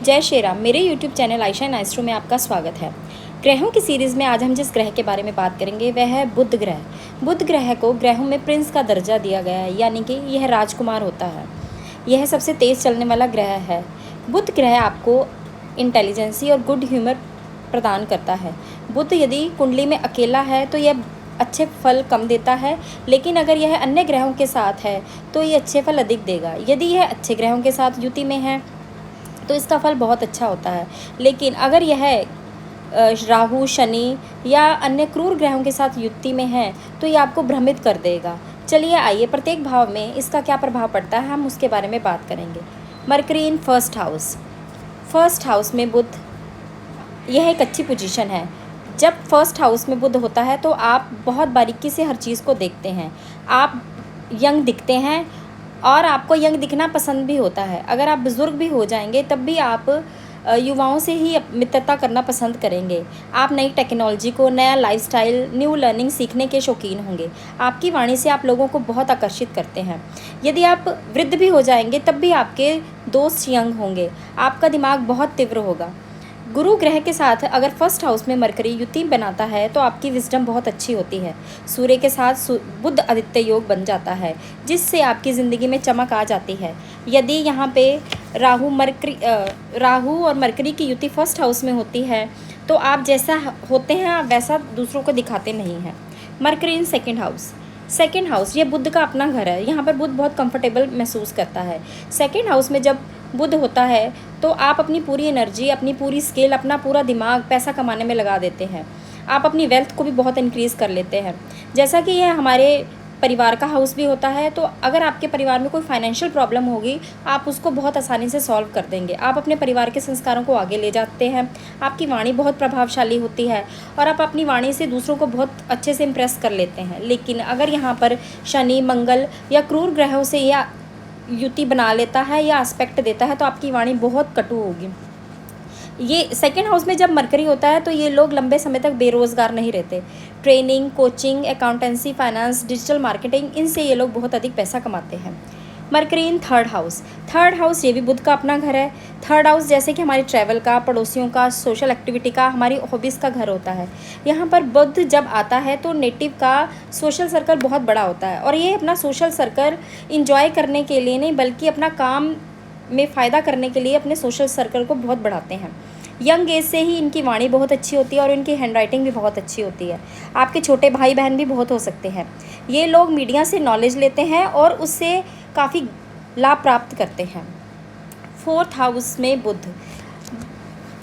जय श्री राम। मेरे YouTube channel Ayesha and आइस्ट्रो में आपका स्वागत है। ग्रहों की सीरीज़ में आज हम जिस ग्रह के बारे में बात करेंगे वह है बुध ग्रह। बुध ग्रह को ग्रहों में प्रिंस का दर्जा दिया गया है, यानी कि यह राजकुमार होता है। यह सबसे तेज़ चलने वाला ग्रह है। बुध ग्रह आपको इंटेलिजेंसी और गुड ह्यूमर प्रदान करता है। बुध यदि कुंडली में अकेला है तो यह अच्छे फल कम देता है, लेकिन अगर यह अन्य ग्रहों के साथ है तो ये अच्छे फल अधिक देगा। यदि यह अच्छे ग्रहों के साथ युति में है तो इसका फल बहुत अच्छा होता है, लेकिन अगर यह राहु, शनि या अन्य क्रूर ग्रहों के साथ युति में है तो ये आपको भ्रमित कर देगा। चलिए आइए प्रत्येक भाव में इसका क्या प्रभाव पड़ता है हम उसके बारे में बात करेंगे। मरकरी इन फर्स्ट हाउस में बुध, यह एक अच्छी पोजीशन है। जब फर्स्ट हाउस में बुध होता है तो आप बहुत बारीकी से हर चीज़ को देखते हैं। आप यंग दिखते हैं और आपको यंग दिखना पसंद भी होता है। अगर आप बुज़ुर्ग भी हो जाएंगे तब भी आप युवाओं से ही मित्रता करना पसंद करेंगे। आप नई टेक्नोलॉजी को, नया लाइफस्टाइल, न्यू लर्निंग सीखने के शौकीन होंगे। आपकी वाणी से आप लोगों को बहुत आकर्षित करते हैं। यदि आप वृद्ध भी हो जाएंगे तब भी आपके दोस्त यंग होंगे। आपका दिमाग बहुत तीव्र होगा। गुरु ग्रह के साथ अगर फर्स्ट हाउस में मरकरी युति बनाता है तो आपकी विजडम बहुत अच्छी होती है। सूर्य के साथ बुध आदित्य योग बन जाता है, जिससे आपकी ज़िंदगी में चमक आ जाती है। यदि यहाँ पे राहु और मरकरी की युति फर्स्ट हाउस में होती है तो आप जैसा होते हैं आप वैसा दूसरों को दिखाते नहीं हैं। मरकरी इन सेकेंड हाउस ये बुध का अपना घर है। यहाँ पर बुध बहुत कंफर्टेबल महसूस करता है। सेकेंड हाउस में जब बुध होता है तो आप अपनी पूरी एनर्जी, अपनी पूरी स्किल, अपना पूरा दिमाग पैसा कमाने में लगा देते हैं। आप अपनी वेल्थ को भी बहुत इंक्रीज़ कर लेते हैं। जैसा कि यह हमारे परिवार का हाउस भी होता है, तो अगर आपके परिवार में कोई फाइनेंशियल प्रॉब्लम होगी आप उसको बहुत आसानी से सॉल्व कर देंगे। आप अपने परिवार के संस्कारों को आगे ले जाते हैं। आपकी वाणी बहुत प्रभावशाली होती है और आप अपनी वाणी से दूसरों को बहुत अच्छे से इम्प्रेस कर लेते हैं। लेकिन अगर यहाँ पर शनि, मंगल या क्रूर ग्रहों से या युति बना लेता है या एस्पेक्ट देता है तो आपकी वाणी बहुत कटु होगी। ये सेकेंड हाउस में जब मरकरी होता है तो ये लोग लंबे समय तक बेरोज़गार नहीं रहते। Training, coaching, accountancy, finance, digital marketing, इनसे ये लोग बहुत अधिक पैसा कमाते हैं। मरकरी इन थर्ड हाउस ये भी बुध का अपना घर है। थर्ड हाउस जैसे कि हमारे ट्रैवल का, पड़ोसियों का, सोशल एक्टिविटी का, हमारी हॉबीज़ का घर होता है। यहाँ पर बुध जब आता है तो नेटिव का सोशल सर्कल बहुत बड़ा होता है और ये अपना सोशल सर्कल इंजॉय करने के लिए नहीं बल्कि अपना काम में फ़ायदा करने के लिए अपने सोशल सर्कल को बहुत बढ़ाते हैं। यंग एज से ही इनकी वाणी बहुत अच्छी होती है और इनकी हैंडराइटिंग भी बहुत अच्छी होती है। आपके छोटे भाई बहन भी बहुत हो सकते हैं। ये लोग मीडिया से नॉलेज लेते हैं और उससे काफ़ी लाभ प्राप्त करते हैं।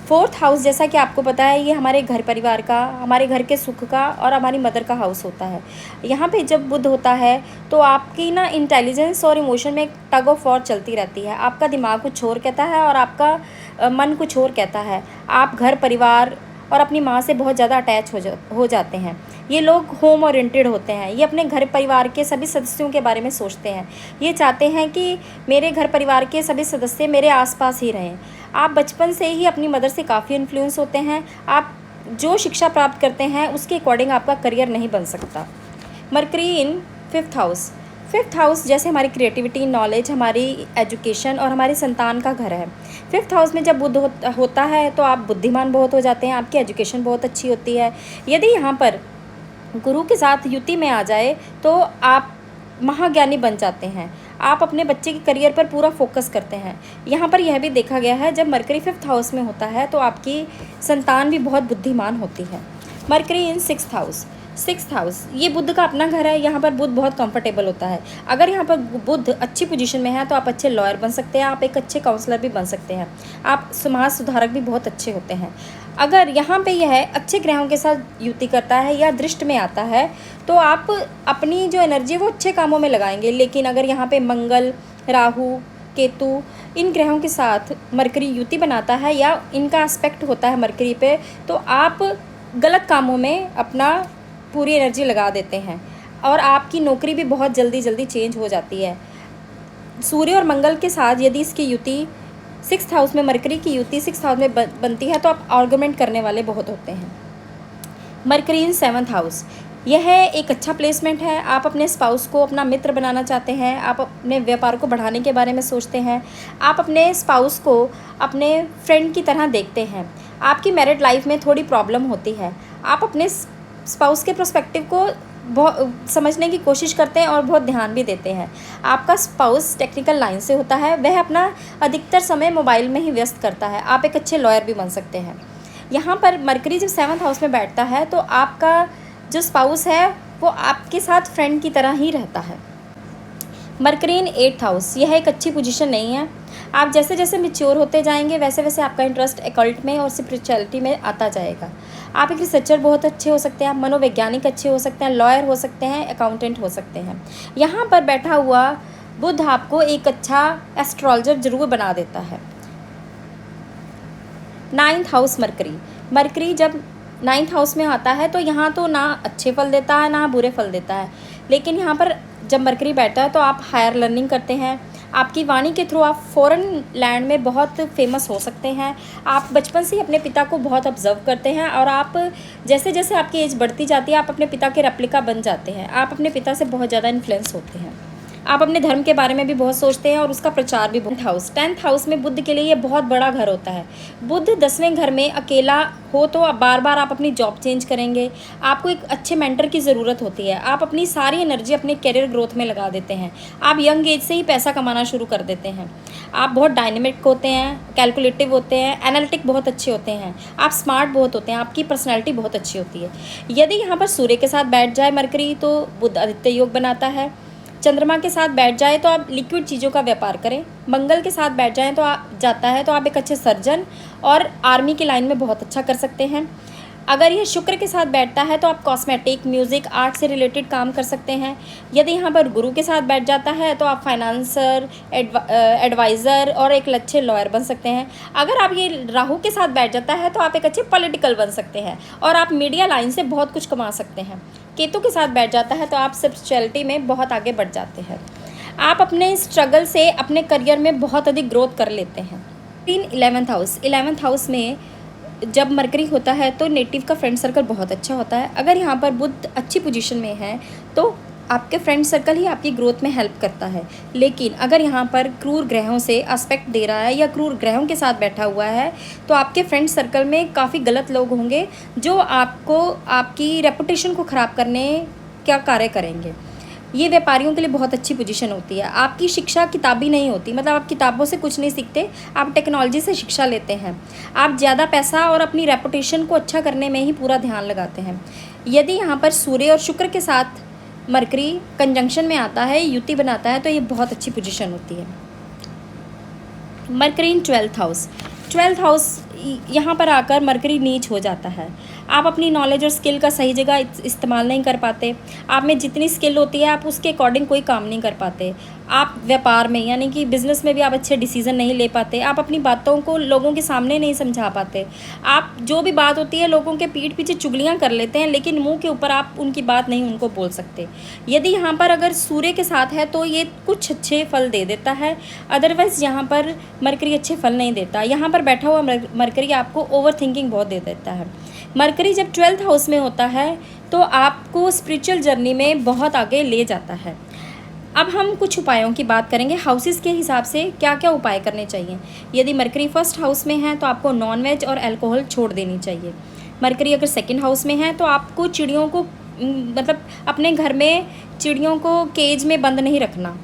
फोर्थ हाउस जैसा कि आपको पता है ये हमारे घर परिवार का, हमारे घर के सुख का और हमारी मदर का हाउस होता है। यहाँ पे जब बुध होता है तो आपकी इंटेलिजेंस और इमोशन में टग ऑफ वॉर चलती रहती है। आपका दिमाग कुछ और कहता है और आपका मन कुछ और कहता है। आप घर परिवार और अपनी माँ से बहुत ज़्यादा अटैच हो जाते हैं। ये लोग होम ओरिएंटेड होते हैं। ये अपने घर परिवार के सभी सदस्यों के बारे में सोचते हैं। ये चाहते हैं कि मेरे घर परिवार के सभी सदस्य मेरे आसपास ही रहें। आप बचपन से ही अपनी मदर से काफ़ी इन्फ्लुएंस होते हैं। आप जो शिक्षा प्राप्त करते हैं उसके अकॉर्डिंग आपका करियर नहीं बन सकता। मरकरी इन फिफ्थ हाउस जैसे हमारी क्रिएटिविटी, नॉलेज, हमारी एजुकेशन और हमारी संतान का घर है। फिफ्थ हाउस में जब बुध होता है तो आप बुद्धिमान बहुत हो जाते हैं। आपकी एजुकेशन बहुत अच्छी होती है। यदि यहाँ पर गुरु के साथ युति में आ जाए तो आप महाज्ञानी बन जाते हैं। आप अपने बच्चे के करियर पर पूरा फोकस करते हैं। यहाँ पर यह भी देखा गया है जब मरकरी फिफ्थ हाउस में होता है तो आपकी संतान भी बहुत बुद्धिमान होती है। मरकरी इन सिक्स्थ हाउस ये बुध का अपना घर है। यहाँ पर बुध बहुत कंफर्टेबल होता है। अगर यहाँ पर बुध अच्छी पोजीशन में है तो आप अच्छे लॉयर बन सकते हैं। आप एक अच्छे काउंसलर भी बन सकते हैं। आप समाज सुधारक भी बहुत अच्छे होते हैं। अगर यहाँ पे यह अच्छे ग्रहों के साथ युति करता है या दृष्ट में आता है तो आप अपनी जो एनर्जी है वो अच्छे कामों में लगाएंगे। लेकिन अगर यहाँ पे मंगल, राहु, केतु इन ग्रहों के साथ मरकरी युति बनाता है या इनका एस्पेक्ट होता है मरकरी पे तो आप गलत कामों में अपना पूरी एनर्जी लगा देते हैं और आपकी नौकरी भी बहुत जल्दी चेंज हो जाती है। सूर्य और मंगल के साथ यदि इसकी युति सिक्स्थ हाउस में, मरकरी की युति सिक्स्थ हाउस में बनती है तो आप आर्गुमेंट करने वाले बहुत होते हैं। मरकरी इन सेवन्थ हाउस यह एक अच्छा प्लेसमेंट है। आप अपने स्पाउस को अपना मित्र बनाना चाहते हैं, आप अपने व्यापार को बढ़ाने के बारे में सोचते हैं, आप अपने स्पाउस को अपने फ्रेंड की तरह देखते हैं। आपकी मैरिड लाइफ में थोड़ी प्रॉब्लम होती है, आप अपने स्पाउस के पर्सपेक्टिव को बहुत समझने की कोशिश करते हैं और बहुत ध्यान भी देते हैं। आपका स्पाउस टेक्निकल लाइन से होता है, वह अपना अधिकतर समय मोबाइल में ही व्यस्त करता है। आप एक अच्छे लॉयर भी बन सकते हैं। यहाँ पर मरकरी जब 7th हाउस में बैठता है तो आपका जो स्पाउस है वो आपके साथ फ्रेंड की तरह ही रहता है। मरकरी इन 8th हाउस, यह एक अच्छी पोजीशन नहीं है। आप जैसे जैसे मैच्योर होते जाएंगे वैसे वैसे आपका इंटरेस्ट एकल्ट में और स्पिरिचुअलिटी में आता जाएगा। आप एक रिसर्चर बहुत अच्छे हो सकते हैं, आप मनोवैज्ञानिक अच्छे हो सकते हैं, लॉयर हो सकते हैं, अकाउंटेंट हो सकते हैं। यहाँ पर बैठा हुआ बुध आपको एक अच्छा एस्ट्रोलॉजर जरूर बना देता है। 9th हाउस मरकरी जब 9th हाउस में आता है तो यहाँ तो ना अच्छे फल देता है ना बुरे फल देता है, लेकिन यहाँ पर जब मरकरी बैठता है तो आप हायर लर्निंग करते हैं। आपकी वाणी के थ्रू आप फॉरेन लैंड में बहुत फेमस हो सकते हैं। आप बचपन से ही अपने पिता को बहुत ऑब्जर्व करते हैं और आप जैसे जैसे आपकी एज बढ़ती जाती है आप अपने पिता के रेप्लिका बन जाते हैं। आप अपने पिता से बहुत ज़्यादा इन्फ्लुएंस होते हैं। आप अपने धर्म के बारे में भी बहुत सोचते हैं और उसका प्रचार भी बहुत। 10th हाउस में बुध के लिए ये बहुत बड़ा घर होता है। बुध 10वें घर में अकेला हो तो बार बार आप अपनी जॉब चेंज करेंगे। आपको एक अच्छे मेंटर की ज़रूरत होती है। आप अपनी सारी एनर्जी अपने करियर ग्रोथ में लगा देते हैं। आप यंग एज से ही पैसा कमाना शुरू कर देते हैं। आप बहुत डायनेमिक होते हैं, कैलकुलेटिव होते हैं, एनालिटिक बहुत अच्छे होते हैं, आप स्मार्ट बहुत होते हैं, आपकी पर्सनैलिटी बहुत अच्छी होती है। यदि यहाँ पर सूर्य के साथ बैठ जाए मरकरी तो बुध आदित्य योग बनाता है। चंद्रमा के साथ बैठ जाए तो आप लिक्विड चीज़ों का व्यापार करें। मंगल के साथ बैठ जाए तो आप एक अच्छे सर्जन और आर्मी की लाइन में बहुत अच्छा कर सकते हैं। अगर यह शुक्र के साथ बैठता है तो आप कॉस्मेटिक, म्यूज़िक, आर्ट से रिलेटेड काम कर सकते हैं। यदि यहाँ पर गुरु के साथ बैठ जाता है तो आप फाइनेंसर, एडवाइज़र और एक अच्छे लॉयर बन सकते हैं। अगर आप ये राहु के साथ बैठ जाता है तो आप एक अच्छे पॉलिटिकल बन सकते हैं और आप मीडिया लाइन से बहुत कुछ कमा सकते हैं। केतु के साथ बैठ जाता है तो आप स्पिरिचुअलिटी में बहुत आगे बढ़ जाते हैं। आप अपने स्ट्रगल से अपने करियर में बहुत अधिक ग्रोथ कर लेते हैं। 11th हाउस में जब मरकरी होता है तो नेटिव का फ्रेंड सर्कल बहुत अच्छा होता है। अगर यहाँ पर बुध अच्छी पोजीशन में है तो आपके फ्रेंड सर्कल ही आपकी ग्रोथ में हेल्प करता है। लेकिन अगर यहाँ पर क्रूर ग्रहों से एस्पेक्ट दे रहा है या क्रूर ग्रहों के साथ बैठा हुआ है तो आपके फ्रेंड सर्कल में काफ़ी गलत लोग होंगे जो आपको आपकी रेपुटेशन को ख़राब करने का कार्य करेंगे। ये व्यापारियों के लिए बहुत अच्छी पोजीशन होती है। आपकी शिक्षा किताबी नहीं होती, मतलब आप किताबों से कुछ नहीं सीखते, आप टेक्नोलॉजी से शिक्षा लेते हैं। आप ज़्यादा पैसा और अपनी रेपुटेशन को अच्छा करने में ही पूरा ध्यान लगाते हैं। यदि यहाँ पर सूर्य और शुक्र के साथ मरकरी कंजंक्शन में आता है, युति बनाता है, तो ये बहुत अच्छी पोजीशन होती है। मरकरी इन 12th हाउस यहाँ पर आकर मरकरी नीच हो जाता है। आप अपनी नॉलेज और स्किल का सही जगह इस्तेमाल नहीं कर पाते। आप में जितनी स्किल होती है आप उसके अकॉर्डिंग कोई काम नहीं कर पाते। आप व्यापार में यानी कि बिज़नेस में भी आप अच्छे डिसीजन नहीं ले पाते। आप अपनी बातों को लोगों के सामने नहीं समझा पाते। आप जो भी बात होती है लोगों के पीठ पीछे चुगलियाँ कर लेते हैं, लेकिन मुंह के ऊपर आप उनकी बात नहीं उनको बोल सकते। यदि यहाँ पर अगर सूर्य के साथ है तो ये कुछ अच्छे फल दे देता है, अदरवाइज़ यहाँ पर मरकरी अच्छे फल नहीं देता। यहाँ पर बैठा हुआ मरकरी आपको ओवर थिंकिंग बहुत दे देता है। मरकरी जब 12th हाउस में होता है तो आपको स्पिरिचुअल जर्नी में बहुत आगे ले जाता है। अब हम कुछ उपायों की बात करेंगे, हाउसेस के हिसाब से क्या क्या उपाय करने चाहिए। यदि मरकरी 1st हाउस में है तो आपको नॉनवेज और अल्कोहल छोड़ देनी चाहिए। मरकरी अगर 2nd हाउस में है तो आपको चिड़ियों को मतलब अपने घर में चिड़ियों को केज में बंद नहीं रखना।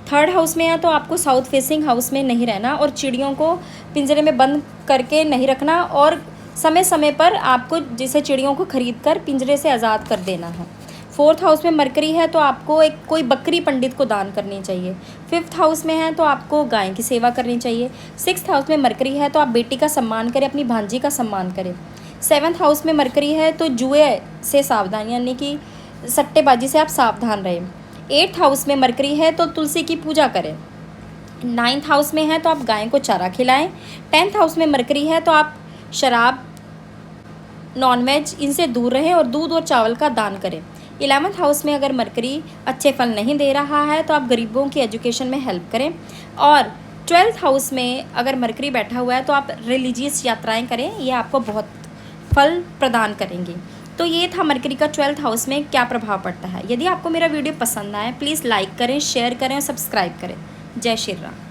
3rd हाउस में है तो आपको साउथ फेसिंग हाउस में नहीं रहना और चिड़ियों को पिंजरे में बंद करके नहीं रखना और समय समय पर आपको जैसे चिड़ियों को खरीद कर पिंजरे से आज़ाद कर देना है। 4th हाउस में मरकरी है तो आपको एक कोई बकरी पंडित को दान करनी चाहिए। 5th हाउस में है तो आपको गाय की सेवा करनी चाहिए। 6th हाउस में मरकरी है तो आप बेटी का सम्मान करें, अपनी भांजी का सम्मान करें। 7th हाउस में मरकरी है तो जुए से सावधान यानी कि सट्टेबाजी से आप सावधान रहें। 8th हाउस में मरकरी है तो तुलसी की पूजा करें। 9th हाउस में है तो आप गाय को चारा खिलाएं। 10th हाउस में मरकरी है तो आप शराब, नॉनवेज इनसे दूर रहें और दूध और चावल का दान करें। 11th हाउस में अगर मरकरी अच्छे फल नहीं दे रहा है तो आप गरीबों की एजुकेशन में हेल्प करें। और 12th हाउस में अगर मरकरी बैठा हुआ है तो आप रिलीजियस यात्राएं करें, ये आपको बहुत फल प्रदान करेंगी। तो ये था मरकरी का 12th हाउस में क्या प्रभाव पड़ता है। यदि आपको मेरा वीडियो पसंद आए प्लीज़ लाइक करें, शेयर करें और सब्सक्राइब करें। जय श्री राम।